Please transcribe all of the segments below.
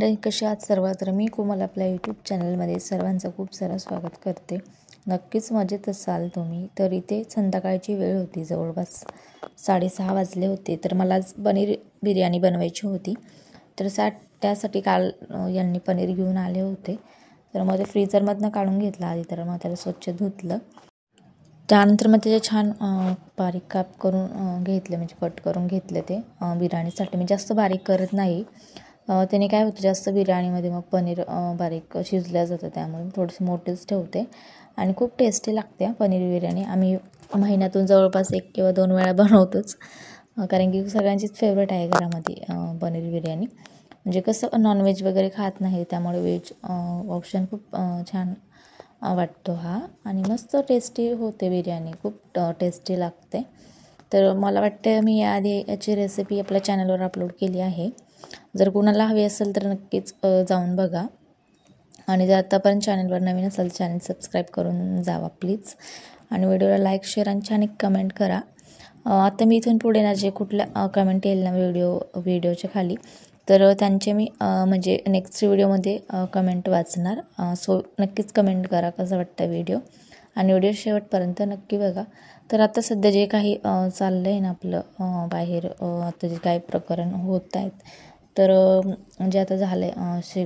मंडळी, कशी आहात सर्व? तर मी कोमल आपल्या यूट्यूब चॅनलमध्ये सर्वांचं खूप सारं स्वागत करते. नक्कीच मजेत असाल तुम्ही. तर इथे संध्याकाळची वेळ होती, जवळपास 6:30 वाजले होते. तर मला आज पनीर बिर्याणी बनवायची होती. तर त्यासाठी काल यांनी पनीर घेऊन आले होते. तर मग ते फ्रीजरमधनं काढून घेतलं आधी. तर मग त्याला स्वच्छ धुतलं. त्यानंतर मग त्याचे छान बारीक काप करून घेतले, म्हणजे कट करून घेतले ते बिर्याणीसाठी. मी जास्त बारीक करत नाही. त्याने काय होतं, जास्त बिर्याणीमध्ये मग पनीर बारीक शिजलं जातं, त्यामुळे थोडंसं मोठेच ठेवते आणि खूप टेस्टी लागते पनीर बिर्याणी. आम्ही महिन्यातून जवळपास 1 किंवा 2 वेळा बनवतोच, कारण की सगळ्यांचीच फेवरेट आहे घरामध्ये पनीर बिर्याणी. म्हणजे कसं नॉनव्हेज वगैरे खात नाही, त्यामुळे व्हेज ऑप्शन खूप छान वाटतो हा. आणि मस्त टेस्टी होते बिर्याणी, खूप टेस्टी लागते. तर मला वाटतं मी याआधी याची रेसिपी आपल्या चॅनलवर अपलोड केली आहे. जर कोणाला हवी असेल तर नक्कीच जाऊन बघा. आणि जर आतापर्यंत चॅनलवर नवीन असेल चॅनल सबस्क्राईब करून जावा प्लीज. आणि व्हिडिओला लाईक, शेअर आणि छान एक कमेंट करा. आता मी इथून पुढे ना जे कुठल्या कमेंट येईल ना व्हिडिओच्या खाली, तर त्यांचे मी म्हणजे नेक्स्ट व्हिडिओमध्ये कमेंट वाचणार. सो नक्कीच कमेंट करा कसं वाटतं व्हिडिओ, आणि व्हिडिओ शेवटपर्यंत नक्की बघा. तर आता सध्या जे काही चाललं आहे ना आपलं बाहेर, आता जे काही प्रकरण होत आहेत, तर म्हणजे आता झालं आहे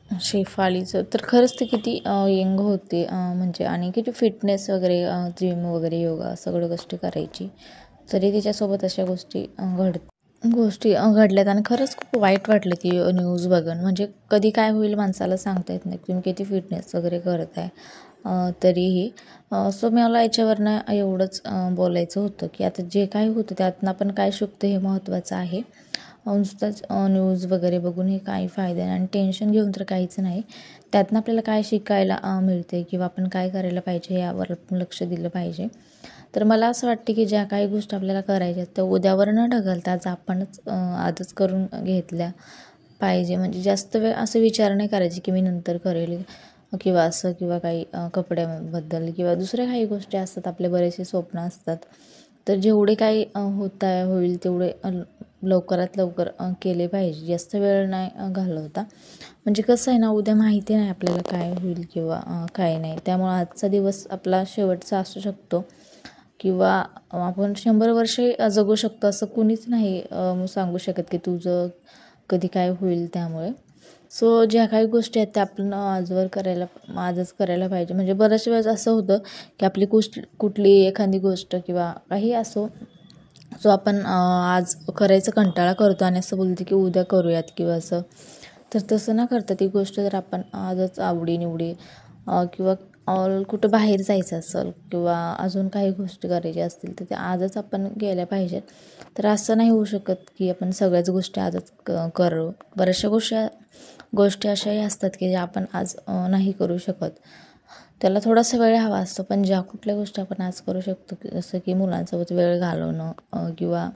शेफालीचं, तर खरंच ते किती यंग होते, म्हणजे आणि किती फिटनेस वगैरे, जिम वगैरे, योगा सगळ्या गोष्टी करायची. तरी तिच्यासोबत अशा गोष्टी घडल्यात आणि खरंच खूप वाईट वाटलं ती न्यूज बघून. म्हणजे कधी काय होईल माणसाला सांगता येत नाही. तुम्ही किती फिटनेस वगैरे करत आहे तरीही. सो मला याच्यावरनं एवढंच बोलायचं होतं की आता जे काही होतं त्यातनं आपण काय शिकतो हे महत्त्वाचं आहे. नुसतंच न्यूज वगैरे बघून हे काही फायदा नाही आणि टेन्शन घेऊन तर काहीच नाही. त्यातनं आपल्याला काय शिकायला मिळते किंवा आपण काय करायला पाहिजे यावर आपण लक्ष दिलं पाहिजे. तर मला असं वाटते की ज्या काही गोष्टी आपल्याला करायच्या त्या उद्यावर न ढकलता आज आपणच आजच करून घेतल्या पाहिजे. म्हणजे जास्त वेळ असं विचार नाही करायचे की मी नंतर करेल किंवा असं, किंवा काही कपड्याबद्दल किंवा दुसऱ्या काही गोष्टी असतात, आपले बरेचसे स्वप्न असतात. तर जेवढे काही होईल तेवढे लवकरात लवकर केले पाहिजे, जास्त वेळ नाही घालवता. म्हणजे कसं आहे ना, उद्या माहिती नाही आपल्याला काय होईल किंवा काय नाही. त्यामुळं आजचा दिवस आपला शेवटचा असू शकतो किंवा आपण 100 वर्षे जगू शकतो, असं कुणीच नाही सांगू शकत की तुझं कधी काय होईल. त्यामुळे सो ज्या काही गोष्टी आहेत त्या आपण आजच करायला पाहिजे. म्हणजे बऱ्याच वेळेस असं होतं की आपली कुठली एखादी गोष्ट किंवा काही असो, सो आपण आज करायचं कंटाळा करतो आणि असं बोलतो की उद्या करूयात किंवा असं. तर तसं न करता ती गोष्ट जर आपण आजच आवडीनिवडी किंवा कुठं बाहेर जायचं असेल किंवा अजून काही गोष्टी करायच्या असतील तर त्या आजच आपण केल्या पाहिजेत. तर असं नाही होऊ शकत की आपण सगळ्याच गोष्टी आजच करू. बऱ्याचशा गोष्टी अशाही असतात की ज्या आपण आज नाही करू शकत, त्याला थोडासा वेळ हवा असतो. पण ज्या कुठल्या गोष्टी आपण आज करू शकतो, जसं की मुलांसोबत वेळ घालवणं किंवा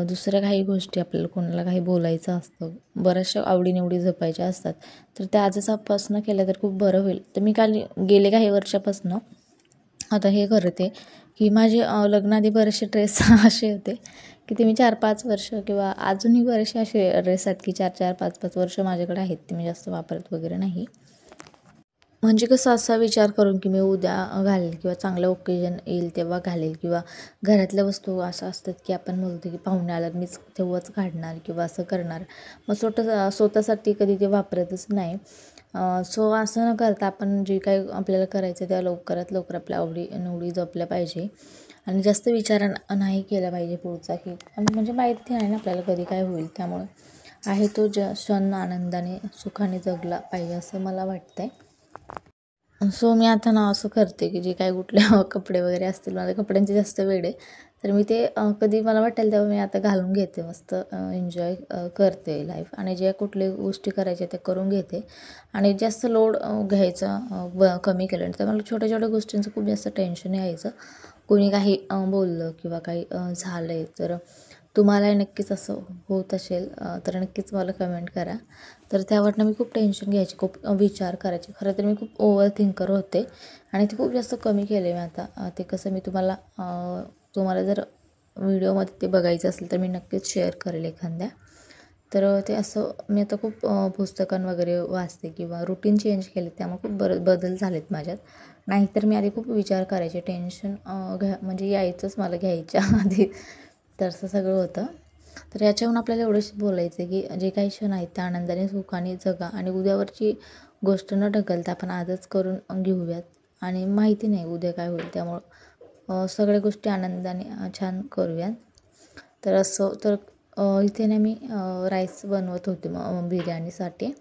दुसऱ्या काही गोष्टी, आपल्याला कोणाला काही बोलायचं असतं, बऱ्याचशा आवडीनिवडी जपायच्या असतात, तर त्या आजपासून केल्या तर खूप बरं होईल. तर मी गेले काही वर्षापासून आता हे करते की माझे लग्नाआधी बरेचसे ड्रेस असे होते की ते मी 4-5 वर्ष किंवा अजूनही बरेचसे असे ड्रेस आहेत की 4-4, 5-5 वर्ष माझ्याकडे आहेत, ते मी जास्त वापरत वगैरे नाही. म्हणजे कसं असा विचार करून की मी उद्या घालेल किंवा चांगलं ओकेजन येईल तेव्हा घालेल, किंवा घरातल्या वस्तू असं असतात की आपण बोलतो की पाहुणे आल्यावर मीच तेव्हाच काढणार किंवा असं करणार, मग स्वतःसाठी कधी ते वापरतच नाही. सो असं न करता आपण जे काही आपल्याला करायचं त्या लवकरात लवकर आपल्या आवडी जपल्या पाहिजे आणि जास्त विचार नाही केला पाहिजे पुढचा, की म्हणजे माहिती नाही ना आपल्याला कधी काय होईल. त्यामुळे आहे तो क्षण आनंदाने सुखाने जगला पाहिजे असं मला वाटतंय. सो मी आता ना असं करते की जे काही कुठले कपडे वगैरे असतील, माझ्या कपड्यांचे जास्त वेड आहे, तर मी ते कधी मला वाटेल तेव्हा मी आता घालून घेते, मस्त एन्जॉय करते लाईफ. आणि ज्या कुठल्या गोष्टी करायच्या त्या करून घेते आणि जास्त लोड घ्यायचा कमी केलं. तर मला छोट्या छोट्या गोष्टींचं खूप जास्त टेन्शन यायचं, कोणी काही बोललं किंवा काही झालं आहे. तर तुम्हालाही नक्कीच असं होत असेल तर नक्कीच मला कमेंट करा. तर त्यावरनं मी खूप टेन्शन घ्यायची, खूप विचार करायचे. खरं तर मी खूप ओव्हर थिंकर होते आणि ते खूप जास्त कमी केले मी आता. ते कसं मी तुम्हाला जर व्हिडिओमध्ये ते बघायचं असेल तर मी नक्कीच शेअर करेल एखाद्या. तर ते असं मी आता खूप पुस्तकं वगैरे वाचते किंवा रुटीन चेंज केले, त्यामुळे खूप बदल झालेत माझ्यात. नाहीतर मी आधी खूप विचार करायचे, टेन्शन म्हणजे यायचंच मला घ्यायच्या आधी, तर असं सगळं होतं. तर याच्याहून आपल्याला एवढंच बोलायचं आहे की जे काही क्षण आहेत त्या आनंदाने सुखाने जगा आणि उद्यावरची गोष्ट न ढकलता आपण आजच करून घेऊयात. आणि माहिती नाही उद्या काय होईल, त्यामुळं सगळ्या गोष्टी आनंदाने छान करूयात. तर असं तर इथे ना मी राईस बनवत होते बिर्याणीसाठी.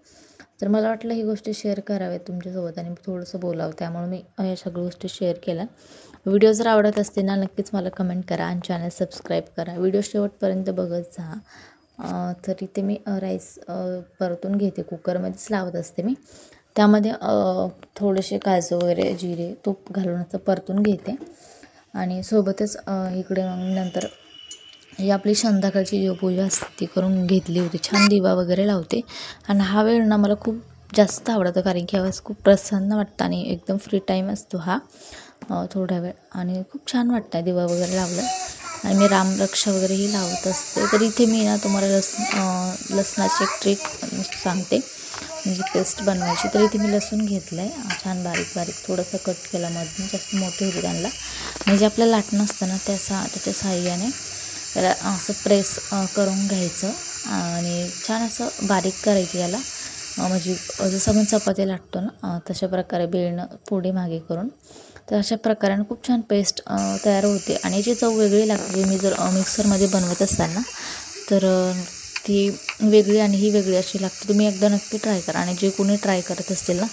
तर मला वाटलं ही गोष्ट शेअर कराव्यात तुमच्यासोबत आणि थोडंसं बोलावं, त्यामुळे मी या सगळ्या गोष्टी शेअर केल्या. व्हिडिओ जर आवडत असतील ना, नक्कीच मला कमेंट करा आणि चॅनल सबस्क्राईब करा. व्हिडिओ शेवटपर्यंत बघत जा. तर इथे मी राईस परतून घेते, कुकरमध्येच लावत असते मी. त्यामध्ये थोडेसे काजू वगैरे, जिरे, तूप घालून असं परतून घेते. आणि सोबतच इकडे मग नंतर ही आपली संध्याकाळची देवपूजा असते ती करून घेतली होती. छान दिवा वगैरे लावते आणि हा वेळ ना मला खूप जास्त आवडतो, कारण की आवाज खूप प्रसन्न वाटतं आणि एकदम फ्री टाईम असतो हा थोडा वेळ, आणि खूप छान वाटतं दिवा वगैरे लावलं. आणि मी रामरक्षा वगैरेही लावत असते. तर इथे मी ना तुम्हाला लसणाची एक ट्रिक सांगते, म्हणजे पेस्ट बनवायची. तर इथे मी लसूण घेतलं आहे छान बारीक बारीक, थोडंसं कट केलं मधून, जास्त मोठे होते त्यांना, म्हणजे आपलं लाटणं असतं ना त्याच्या साहाय्याने त्याला असं प्रेस करून घ्यायचं आणि छान असं बारीक करायचं याला. म्हणजे जसं आपण चपाती लाटतो ना तशा प्रकारे बेळणं पुढे मागे करून, तर अशा प्रकाराने खूप छान पेस्ट तयार होते आणि याची चव वेगळी लागते. तुम्ही जर मिक्सरमध्ये बनवत असाल ना तर ती वेगळी आणि ही वेगळी अशी लागते. तुम्ही एकदा नक्की ट्राय करा आणि जे कोणी ट्राय करत असतील ना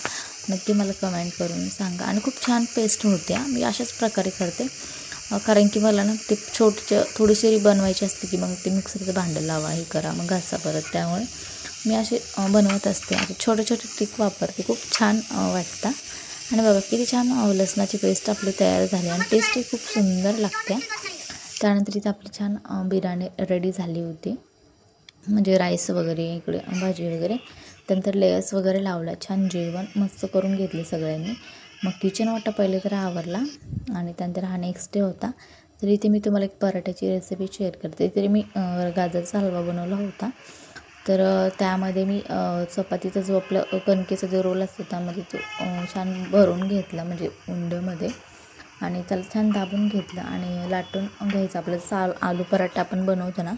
नक्की मला कमेंट करून सांगा. आणि खूप छान पेस्ट होते. मी अशाच प्रकारे करते, कारण की मला ना ते थोडीशी बनवायची असते की मग ते मिक्सरचं भांडं लावा, हे करा, मग घासा परत, त्यामुळे मी असे बनवत असते. असे छोटे छोटे ट्रिक वापरते, खूप छान वाटतं. आणि बघा किती छान लसणाची पेस्ट आपली तयार झाली आणि टेस्टही खूप सुंदर लागते. त्यानंतर इथे आपली छान बिर्याणी रेडी झाली होती, म्हणजे राईस वगैरे, इकडे भाजी वगैरे, त्यानंतर लेयर्स वगैरे लावला, छान जेवण मस्त करून घेतले सगळ्यांनी. मग किचन वाटा पहिले तर आवरला आणि त्यानंतर हा नेक्स्ट डे होता. तर इथे मी तुम्हाला एक पराठ्याची रेसिपी शेअर करते. तरी मी गाजरचा हलवा बनवला होता. तर त्यामध्ये मी चपातीचा जो आपलं कणकेचा जो रोल असतो त्यामध्ये तो छान भरून घेतला, म्हणजे उंडमध्ये, आणि त्याला छान दाबून घेतलं आणि लाटून घ्यायचं. आपलं आलू पराठा आपण बनवतो ना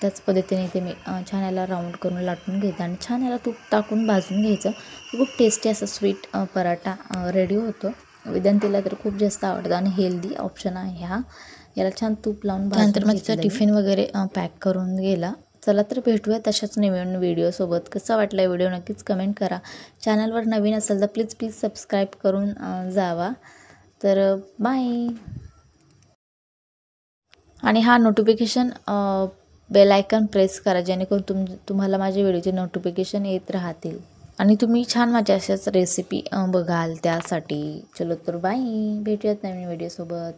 त्याच पद्धतीने इथे मी छान याला राऊंड करून लाटून घेते आणि छान याला तूप टाकून भाजून घ्यायचं. खूप टेस्टी असं स्वीट पराठा रेडी होतो. विद्यार्थीला तर खूप जास्त आवडतं आणि हेल्दी ऑप्शन आहे हा. याला छान तूप लावून त्यानंतर मग तिचा टिफिन वगैरे पॅक करून गेला. चला तर भेटूया तशाच नवीन व्हिडिओसोबत. कसा वाटला व्हिडिओ नक्कीच कमेंट करा. चॅनलवर नवीन असेल तर प्लीज सबस्क्राईब करून जावा. तर बाय. आणि हा नोटिफिकेशन बेल आयकॉन प्रेस करा, जेणेकरून तुम्हाला माझ्या व्हिडिओचे नोटिफिकेशन येत राहतील आणि तुम्ही छान माझ्या अशाच रेसिपी बघाल त्यासाठी. चलो तर बाय, भेटूयात नवीन व्हिडिओसोबत.